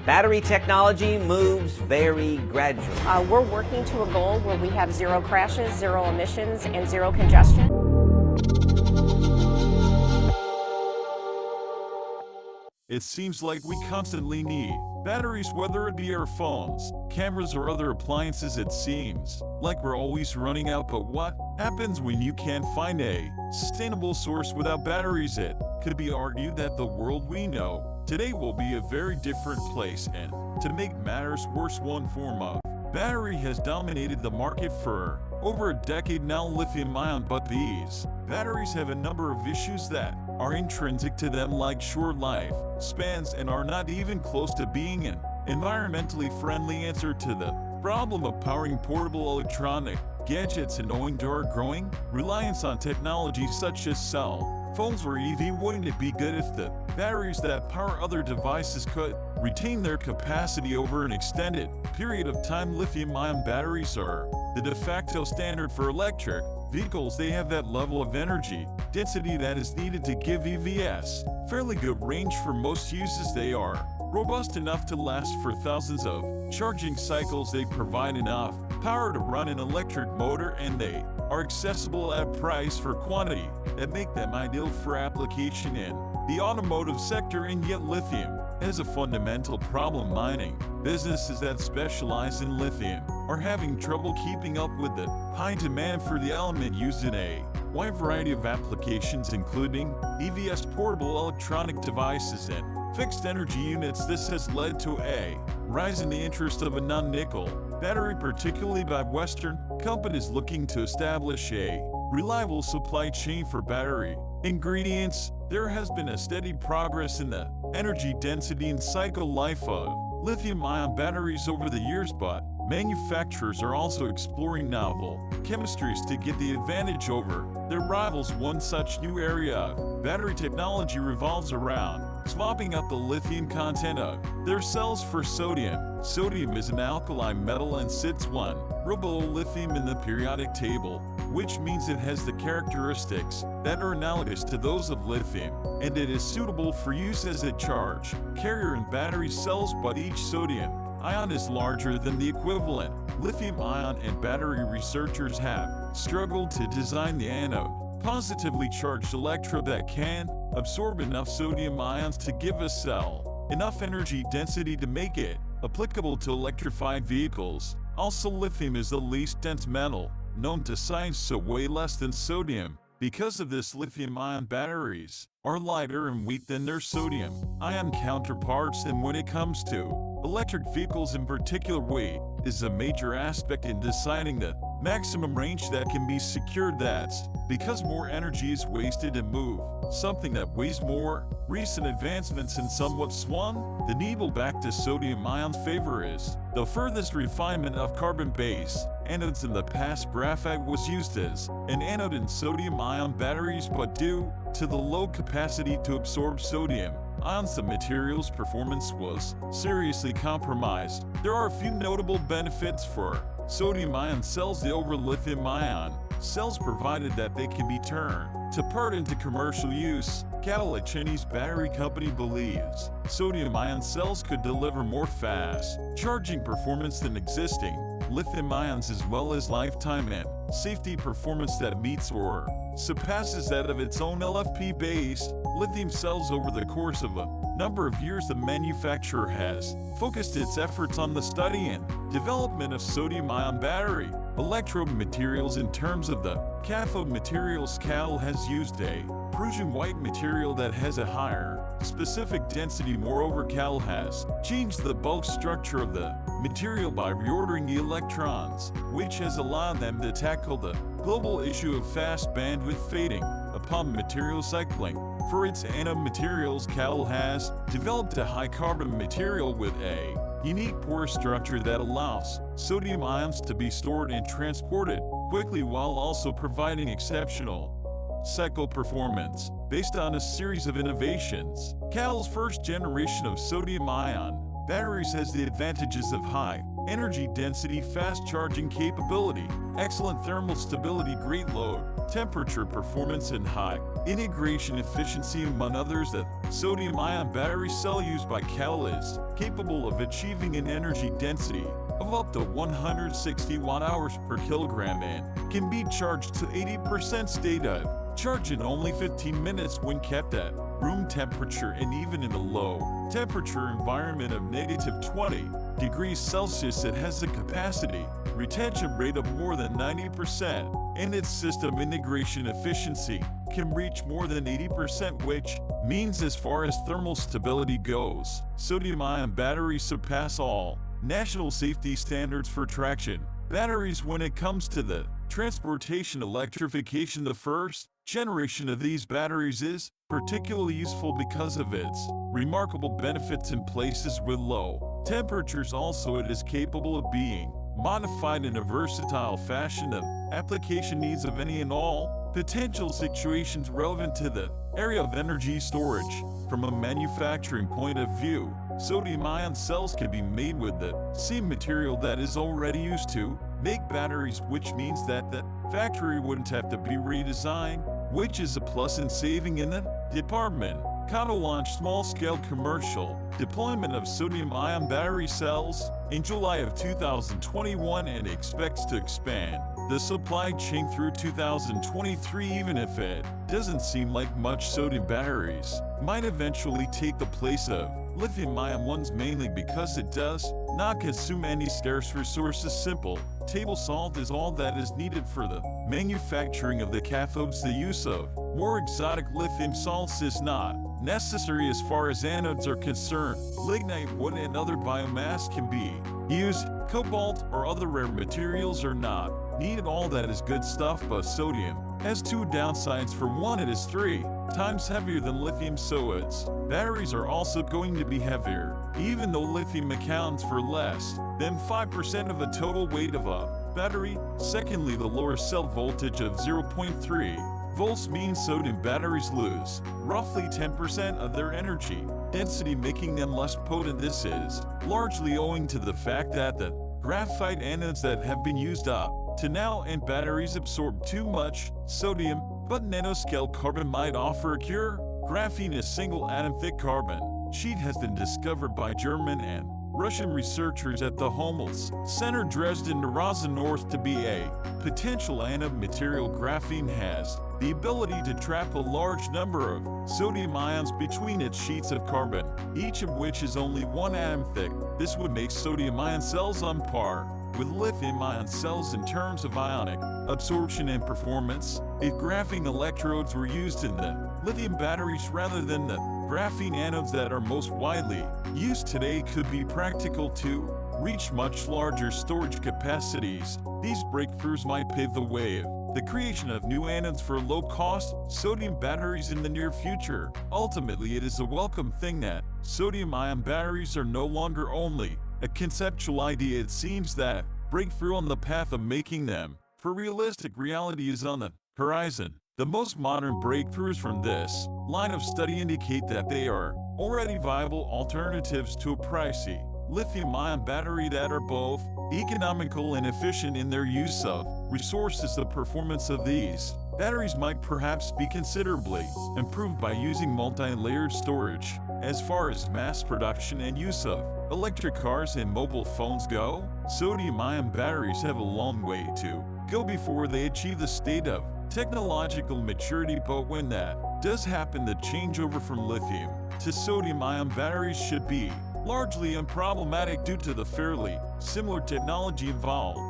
Battery technology moves very gradually. We're working to a goal where we have zero crashes, zero emissions, and zero congestion. It seems like we constantly need batteries, whether it be our phones, cameras, or other appliances. It seems like we're always running out, but what happens when you can't find a sustainable source without batteries? It could be argued that the world we know today will be a very different place, and to make matters worse, one form of battery has dominated the market for over a decade now, lithium-ion. But these batteries have a number of issues that are intrinsic to them, like short life spans, and are not even close to being an environmentally friendly answer to the problem of powering portable electronic gadgets. And owing to our growing reliance on technologies such as cell phones or EV, wouldn't it be good if the batteries that power other devices could retain their capacity over an extended period of time? Lithium-ion batteries are the de facto standard for electric vehicles. They have that level of energy density that is needed to give EVs fairly good range for most uses. They are robust enough to last for thousands of charging cycles. They provide enough power to run an electric motor, and they are accessible at price for quantity that make them ideal for application in the automotive sector. And yet lithium has a fundamental problem. Mining businesses that specialize in lithium are having trouble keeping up with the high demand for the element used in a wide variety of applications, including EVs, portable electronic devices, and fixed energy units. This has led to a rise in the interest of a non-nickel battery, particularly by Western companies looking to establish a reliable supply chain for battery ingredients. There has been a steady progress in the energy density and cycle life of lithium-ion batteries over the years, but manufacturers are also exploring novel chemistries to get the advantage over their rivals. One such new area of battery technology revolves around swapping out the lithium content of their cells for sodium. Sodium is an alkali metal and sits one row below lithium in the periodic table, which means it has the characteristics that are analogous to those of lithium, and it is suitable for use as a charge carrier in battery cells. But each sodium ion is larger than the equivalent lithium ion, and battery researchers have struggled to design the anode positively charged electrode that can absorb enough sodium ions to give a cell enough energy density to make it applicable to electrified vehicles. Also, lithium is the least dense metal known to science, so way less than sodium. Because of this, lithium-ion batteries are lighter in weight than their sodium-ion counterparts, and when it comes to electric vehicles in particular, weight is a major aspect in deciding the maximum range that can be secured. That's because more energy is wasted to move something that weighs more. Recent advancements in somewhat swung the needle back to sodium-ion's favor is the furthest refinement of carbon-based anodes. In the past, graphite was used as an anode in sodium-ion batteries, but due to the low capacity to absorb sodium ions, the material's performance was seriously compromised. There are a few notable benefits for sodium-ion cells over lithium-ion cells, provided that they can be turned to part into commercial use. Cathode, a Chinese battery company, believes sodium-ion cells could deliver more fast charging performance than existing lithium ions, as well as lifetime and safety performance that meets or surpasses that of its own LFP-based lithium cells. Over the course of a number of years, the manufacturer has focused its efforts on the study and development of sodium-ion battery electrode materials. In terms of the cathode materials, Cathode has used a Prussian white material that has a higher specific density. Moreover, Cathode has changed the bulk structure of the material by reordering the electrons, which has allowed them to tackle the global issue of fast bandwidth fading upon material cycling. For its anode materials, Cathode has developed a high carbon material with a unique pore structure that allows sodium ions to be stored and transported quickly, while also providing exceptional cycle performance. Based on a series of innovations, Cathode's first generation of sodium-ion batteries has the advantages of high energy density, fast charging capability, excellent thermal stability, great load, temperature performance, and high integration efficiency, among others. The sodium-ion battery cell used by catalysts, capable of achieving an energy density of up to 160 watt-hours per kilogram and can be charged to 80% state of charge in only 15 minutes when kept at room temperature, and even in a low temperature environment of -20 degrees Celsius. It has a capacity retention rate of more than 90%, and its system integration efficiency can reach more than 80%, which means as far as thermal stability goes, sodium-ion batteries surpass all national safety standards for traction batteries when it comes to the transportation electrification. The first generation of these batteries is particularly useful because of its remarkable benefits in places with low temperatures. Also, it is capable of being modified in a versatile fashion to application needs of any and all potential situations relevant to the area of energy storage. From a manufacturing point of view, sodium-ion cells can be made with the same material that is already used to make batteries, which means that the factory wouldn't have to be redesigned, which is a plus in saving in the department. Cathode launched small-scale commercial deployment of sodium-ion battery cells in July of 2021 and expects to expand the supply chain through 2023. Even if it doesn't seem like much, sodium batteries might eventually take the place of lithium-ion ones, mainly because it does not consume any scarce resources. Simple table salt is all that is needed for the manufacturing of the cathodes. The use of more exotic lithium salts is not necessary as far as anodes are concerned. Lignite, wood, and other biomass can be used. Cobalt or other rare materials are not needed. All that is good stuff, but sodium has two downsides. For one, it is 3 times heavier than lithium, so its batteries are also going to be heavier, even though lithium accounts for less than 5% of the total weight of a battery. Secondly, the lower cell voltage of 0.3 volts means sodium batteries lose roughly 10% of their energy density, making them less potent. This is largely owing to the fact that the graphite anodes that have been used up to now in batteries absorb too much sodium, but nanoscale carbon might offer a cure. Graphene, a single atom thick carbon sheet, has been discovered by German and Russian researchers at the Hummels Center, Dresden, Rosen North, to be a potential anode material. Graphene has the ability to trap a large number of sodium ions between its sheets of carbon, each of which is only 1 atom thick. This would make sodium-ion cells on par with lithium-ion cells in terms of ionic absorption and performance. If graphene electrodes were used in the lithium batteries rather than the graphene anodes that are most widely used today, could be practical to reach much larger storage capacities. These breakthroughs might pave the way of the creation of new anodes for low-cost sodium batteries in the near future. Ultimately, it is a welcome thing that sodium-ion batteries are no longer only a conceptual idea. It seems that breakthrough on the path of making them for realistic reality is on the horizon. The most modern breakthroughs from this line of study indicate that they are already viable alternatives to a pricey lithium-ion battery that are both economical and efficient in their use of resources. The performance of these batteries might perhaps be considerably improved by using multi-layered storage. As far as mass production and use of electric cars and mobile phones go, sodium-ion batteries have a long way to go before they achieve the state of technological maturity, but when that does happen, the changeover from lithium to sodium-ion batteries should be largely unproblematic due to the fairly similar technology involved.